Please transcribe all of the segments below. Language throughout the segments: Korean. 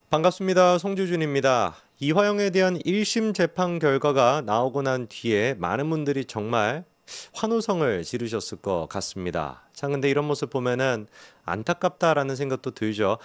반갑습니다. 송주준입니다. 이화영에 대한 1심 재판 결과가 나오고 난 뒤에 많은 분들이 정말 환호성을 지르셨을 것 같습니다. 자, 근데 이런 모습 보면은 안타깝다라는 생각도 들죠.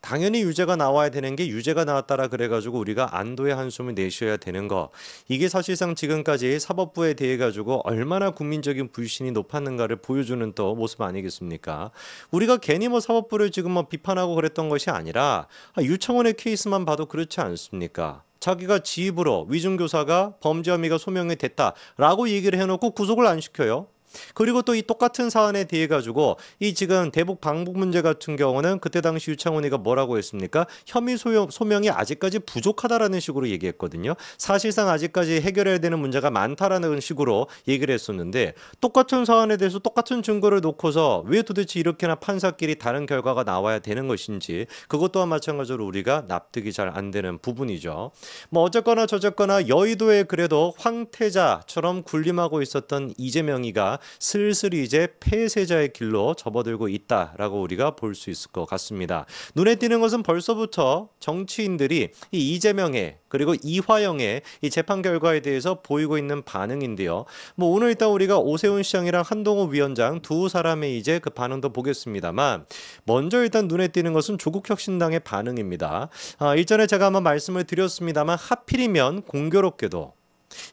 당연히 유죄가 나와야 되는 게 유죄가 나왔다라 그래가지고 우리가 안도의 한숨을 내쉬어야 되는 거. 이게 사실상 지금까지 사법부에 대해 가지고 얼마나 국민적인 불신이 높았는가를 보여주는 또 모습 아니겠습니까? 우리가 괜히 뭐 사법부를 지금 뭐 비판하고 그랬던 것이 아니라 유청원의 케이스만 봐도 그렇지 않습니까? 자기가 지 입으로 위중교사가 범죄 혐의가 소명이 됐다라고 얘기를 해놓고 구속을 안 시켜요. 그리고 또 이 똑같은 사안에 대해 가지고 이 지금 대북 방북 문제 같은 경우는 그때 당시 유창훈이가 뭐라고 했습니까? 혐의 소명이 아직까지 부족하다라는 식으로 얘기했거든요. 사실상 아직까지 해결해야 되는 문제가 많다라는 식으로 얘기를 했었는데 똑같은 사안에 대해서 똑같은 증거를 놓고서 왜 도대체 이렇게나 판사끼리 다른 결과가 나와야 되는 것인지 그것 또한 마찬가지로 우리가 납득이 잘 안 되는 부분이죠. 뭐 어쨌거나 저쨌거나 여의도에 그래도 황태자처럼 군림하고 있었던 이재명이가 슬슬 이제 폐쇄자의 길로 접어들고 있다라고 우리가 볼 수 있을 것 같습니다. 눈에 띄는 것은 벌써부터 정치인들이 이 이재명의 그리고 이화영의 이 재판 결과에 대해서 보이고 있는 반응인데요. 뭐 오늘 일단 우리가 오세훈 시장이랑 한동훈 위원장 두 사람의 이제 그 반응도 보겠습니다만 먼저 일단 눈에 띄는 것은 조국혁신당의 반응입니다. 일전에 제가 한번 말씀을 드렸습니다만 하필이면 공교롭게도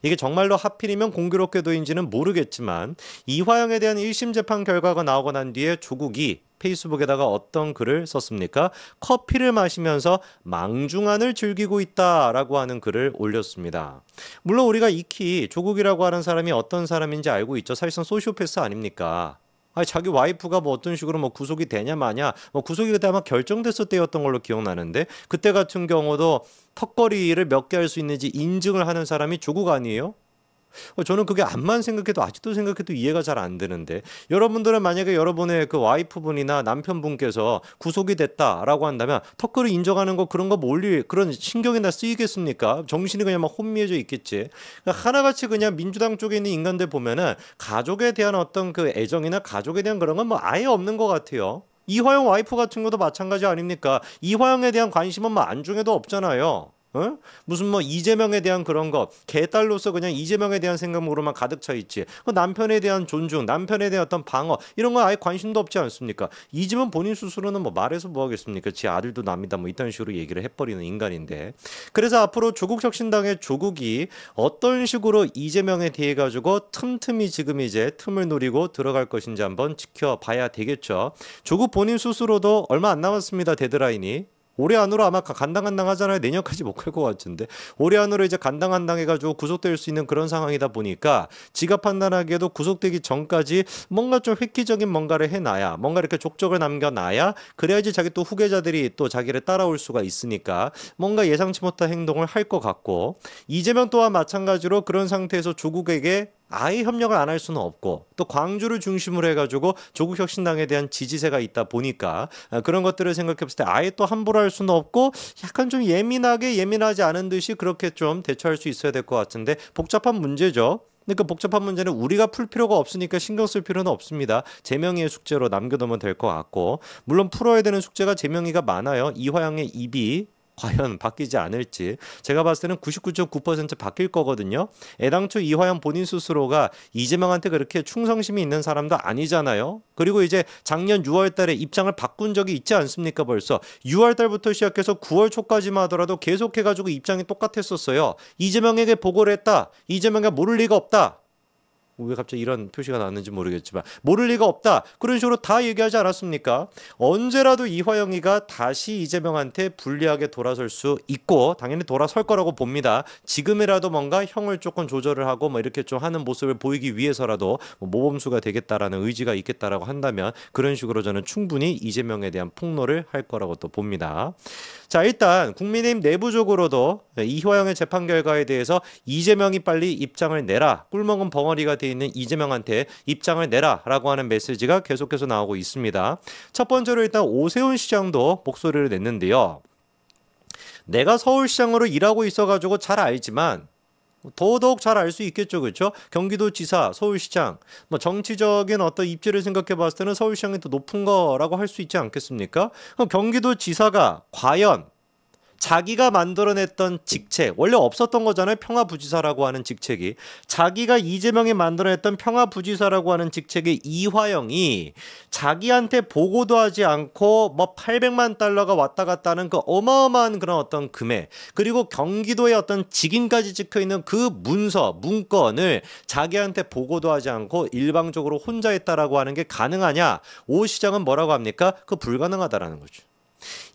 이게 정말로 하필이면 공교롭게도인지는 모르겠지만 이화영에 대한 1심 재판 결과가 나오고 난 뒤에 조국이 페이스북에다가 어떤 글을 썼습니까? 커피를 마시면서 망중한을 즐기고 있다라고 하는 글을 올렸습니다. 물론 우리가 익히 조국이라고 하는 사람이 어떤 사람인지 알고 있죠. 사실상 소시오패스 아닙니까? 아니, 자기 와이프가 뭐 어떤 식으로 뭐 구속이 되냐 마냐 뭐 구속이 그때 아마 결정됐을 때였던 걸로 기억나는데 그때 같은 경우도 턱걸이를 몇 개 할 수 있는지 인증을 하는 사람이 조국 아니에요? 저는 그게 암만 생각해도 아직도 생각해도 이해가 잘 안 되는데 여러분들은 만약에 여러분의 그 와이프분이나 남편분께서 구속이 됐다라고 한다면 턱걸이 인정하는 거 그런 거 몰릴 그런 신경이나 쓰이겠습니까? 정신이 그냥 막 혼미해져 있겠지. 그러니까 하나같이 그냥 민주당 쪽에 있는 인간들 보면은 가족에 대한 어떤 그 애정이나 가족에 대한 그런 건 뭐 아예 없는 것 같아요. 이화영 와이프 같은 것도 마찬가지 아닙니까? 이화영에 대한 관심은 뭐 안중에도 없잖아요. 어? 무슨 뭐 이재명에 대한 그런 거 개딸로서 그냥 이재명에 대한 생각으로만 가득 차 있지. 그 남편에 대한 존중, 남편에 대한 어떤 방어 이런 건 아예 관심도 없지 않습니까? 이재명 본인 스스로는 뭐 말해서 뭐 하겠습니까? 지 아들도 남이다 뭐 이딴 식으로 얘기를 해버리는 인간인데. 그래서 앞으로 조국혁신당의 조국이 어떤 식으로 이재명에 대해 가지고 틈틈이 지금 이제 틈을 노리고 들어갈 것인지 한번 지켜봐야 되겠죠. 조국 본인 스스로도 얼마 안 남았습니다. 데드라인이. 올해 안으로 아마 간당간당 하잖아요. 내년까지 못 갈 것 같은데 올해 안으로 이제 간당간당 해가지고 구속될 수 있는 그런 상황이다 보니까 지가 판단하기에도 구속되기 전까지 뭔가 좀 획기적인 뭔가를 해놔야 뭔가 이렇게 족적을 남겨놔야 그래야지 자기 또 후계자들이 또 자기를 따라올 수가 있으니까 뭔가 예상치 못한 행동을 할 것 같고 이재명 또한 마찬가지로 그런 상태에서 조국에게 아예 협력을 안 할 수는 없고 또 광주를 중심으로 해가지고 조국혁신당에 대한 지지세가 있다 보니까 그런 것들을 생각해 봤을 때 아예 또 함부로 할 수는 없고 약간 좀 예민하지 않은 듯이 그렇게 좀 대처할 수 있어야 될 것 같은데 복잡한 문제죠. 그러니까 복잡한 문제는 우리가 풀 필요가 없으니까 신경 쓸 필요는 없습니다. 재명이의 숙제로 남겨두면 될 것 같고 물론 풀어야 되는 숙제가 재명이가 많아요. 이화영의 입이 과연 바뀌지 않을지 제가 봤을 때는 99.9% 바뀔 거거든요. 애당초 이화영 본인 스스로가 이재명한테 그렇게 충성심이 있는 사람도 아니잖아요. 그리고 이제 작년 6월 달에 입장을 바꾼 적이 있지 않습니까? 벌써 6월 달부터 시작해서 9월 초까지만 하더라도 계속해가지고 입장이 똑같았었어요. 이재명에게 보고를 했다. 이재명이 모를 리가 없다. 왜 갑자기 이런 표시가 나왔는지 모르겠지만 모를 리가 없다. 그런 식으로 다 얘기하지 않았습니까? 언제라도 이화영이가 다시 이재명한테 불리하게 돌아설 수 있고 당연히 돌아설 거라고 봅니다. 지금이라도 뭔가 형을 조금 조절을 하고 뭐 이렇게 좀 하는 모습을 보이기 위해서라도 뭐 모범수가 되겠다라는 의지가 있겠다라고 한다면 그런 식으로 저는 충분히 이재명에 대한 폭로를 할 거라고 또 봅니다. 자, 일단 국민의힘 내부적으로도 이화영의 재판 결과에 대해서 이재명이 빨리 입장을 내라. 꿀먹은 벙어리가 돼 있는 이재명한테 입장을 내라라고 하는 메시지가 계속해서 나오고 있습니다. 첫 번째로 일단 오세훈 시장도 목소리를 냈는데요. 내가 서울시장으로 일하고 있어가지고 잘 알지만 더더욱 잘 알 수 있겠죠, 그렇죠? 경기도지사, 서울시장, 뭐 정치적인 어떤 입지를 생각해 봤을 때는 서울시장이 더 높은 거라고 할 수 있지 않겠습니까? 그럼 경기도지사가 과연 자기가 만들어냈던 직책, 원래 없었던 거잖아요. 평화부지사라고 하는 직책이. 자기가 이재명이 만들어냈던 평화부지사라고 하는 직책의 이화영이 자기한테 보고도 하지 않고 뭐 800만 달러가 왔다 갔다 하는 그 어마어마한 그런 어떤 금액, 그리고 경기도의 어떤 직인까지 찍혀있는 그 문건을 자기한테 보고도 하지 않고 일방적으로 혼자 했다라고 하는 게 가능하냐? 오 시장은 뭐라고 합니까? 그거 불가능하다라는 거죠.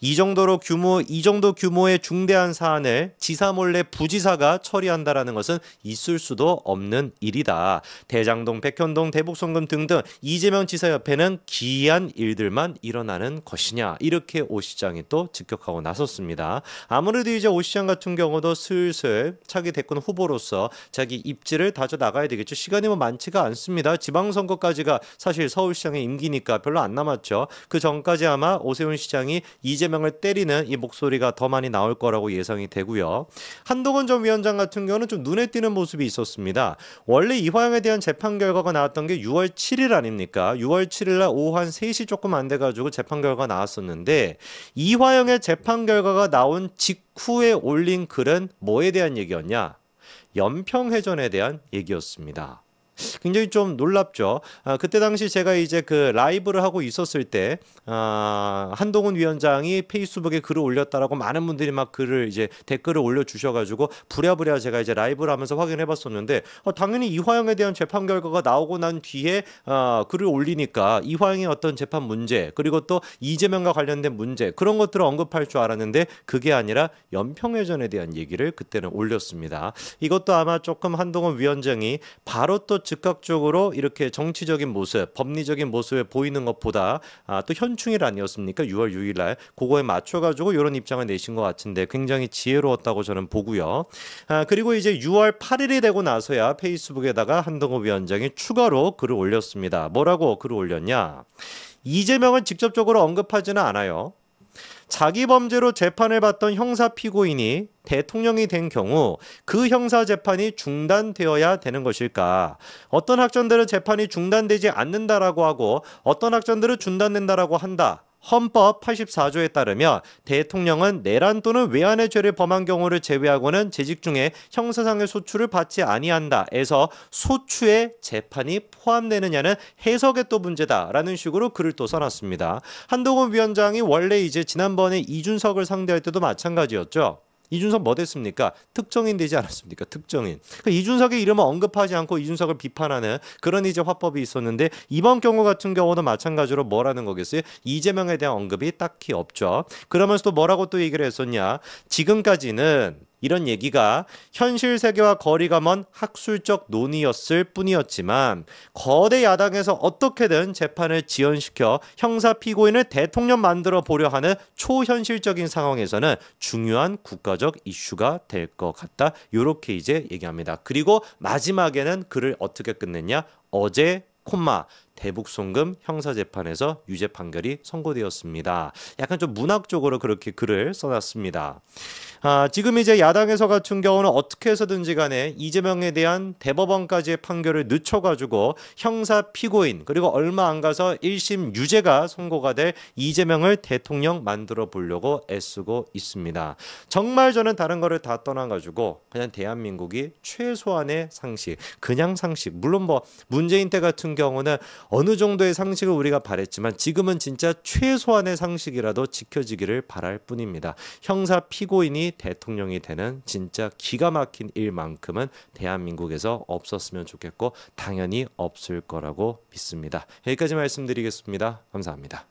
이 정도 규모의 중대한 사안을 지사 몰래 부지사가 처리한다라는 것은 있을 수도 없는 일이다. 대장동, 백현동, 대북송금 등등 이재명 지사 옆에는 기이한 일들만 일어나는 것이냐, 이렇게 오 시장이 또 직격하고 나섰습니다. 아무래도 이제 오 시장 같은 경우도 슬슬 차기 대권 후보로서 자기 입지를 다져 나가야 되겠죠. 시간이 뭐 많지가 않습니다. 지방선거까지가 사실 서울시장의 임기니까 별로 안 남았죠. 그 전까지 아마 오세훈 시장이 이재명을 때리는 이 목소리가 더 많이 나올 거라고 예상이 되고요. 한동훈 전 위원장 같은 경우는 좀 눈에 띄는 모습이 있었습니다. 원래 이화영에 대한 재판 결과가 나왔던 게 6월 7일 아닙니까? 6월 7일 날 오후 한 3시 조금 안 돼가지고 재판 결과가 나왔었는데, 이화영의 재판 결과가 나온 직후에 올린 글은 뭐에 대한 얘기였냐? 연평해전에 대한 얘기였습니다. 굉장히 좀 놀랍죠. 그때 당시 제가 이제 그 라이브를 하고 있었을 때 한동훈 위원장이 페이스북에 글을 올렸다라고 많은 분들이 막 글을 이제 댓글을 올려주셔가지고 부랴부랴 제가 이제 라이브를 하면서 확인해봤었는데, 당연히 이화영에 대한 재판 결과가 나오고 난 뒤에 글을 올리니까 이화영의 어떤 재판 문제, 그리고 또 이재명과 관련된 문제, 그런 것들을 언급할 줄 알았는데 그게 아니라 연평해전에 대한 얘기를 그때는 올렸습니다. 이것도 아마 조금 한동훈 위원장이 바로 또 즉각적으로 이렇게 정치적인 모습, 법리적인 모습을 보이는 것보다 또 현충일 아니었습니까? 6월 6일 날 그거에 맞춰가지고 이런 입장을 내신 것 같은데 굉장히 지혜로웠다고 저는 보고요. 그리고 이제 6월 8일이 되고 나서야 페이스북에다가 한동훈 위원장이 추가로 글을 올렸습니다. 뭐라고 글을 올렸냐? 이재명을 직접적으로 언급하지는 않아요. 자기 범죄로 재판을 받던 형사 피고인이 대통령이 된 경우 그 형사 재판이 중단되어야 되는 것일까? 어떤 학전들은 재판이 중단되지 않는다라고 하고 어떤 학전들은 중단된다라고 한다. 헌법 84조에 따르면 대통령은 내란 또는 외환의 죄를 범한 경우를 제외하고는 재직 중에 형사상의 소추를 받지 아니한다. 에서 소추에 재판이 포함되느냐는 해석의 또 문제다라는 식으로 글을 또 써놨습니다. 한동훈 위원장이 원래 이제 지난번에 이준석을 상대할 때도 마찬가지였죠. 이준석 뭐 됐습니까? 특정인 되지 않았습니까? 특정인. 그러니까 이준석의 이름을 언급하지 않고 이준석을 비판하는 그런 이제 화법이 있었는데, 이번 경우 같은 경우는 마찬가지로 뭐라는 거겠어요? 이재명에 대한 언급이 딱히 없죠. 그러면서 또 뭐라고 또 얘기를 했었냐? 지금까지는 이런 얘기가 현실 세계와 거리가 먼 학술적 논의였을 뿐이었지만 거대 야당에서 어떻게든 재판을 지연시켜 형사 피고인을 대통령 만들어 보려 하는 초현실적인 상황에서는 중요한 국가적 이슈가 될 것 같다. 이렇게 이제 얘기합니다. 그리고 마지막에는 글을 어떻게 끝냈냐? 어제 대북송금 형사재판에서 유죄 판결이 선고되었습니다. 약간 좀 문학적으로 그렇게 글을 써놨습니다. 지금 이제 야당에서 같은 경우는 어떻게 해서든지 간에 이재명에 대한 대법원까지의 판결을 늦춰가지고 형사 피고인, 그리고 얼마 안 가서 1심 유죄가 선고가 될 이재명을 대통령 만들어 보려고 애쓰고 있습니다. 정말 저는 다른 거를 다 떠나가지고 그냥 대한민국이 최소한의 상식, 그냥 상식, 물론 뭐 문재인 때 같은 경우는 어느 정도의 상식을 우리가 바랬지만 지금은 진짜 최소한의 상식이라도 지켜지기를 바랄 뿐입니다. 형사 피고인이 대통령이 되는 진짜 기가 막힌 일만큼은 대한민국에서 없었으면 좋겠고 당연히 없을 거라고 믿습니다. 여기까지 말씀드리겠습니다. 감사합니다.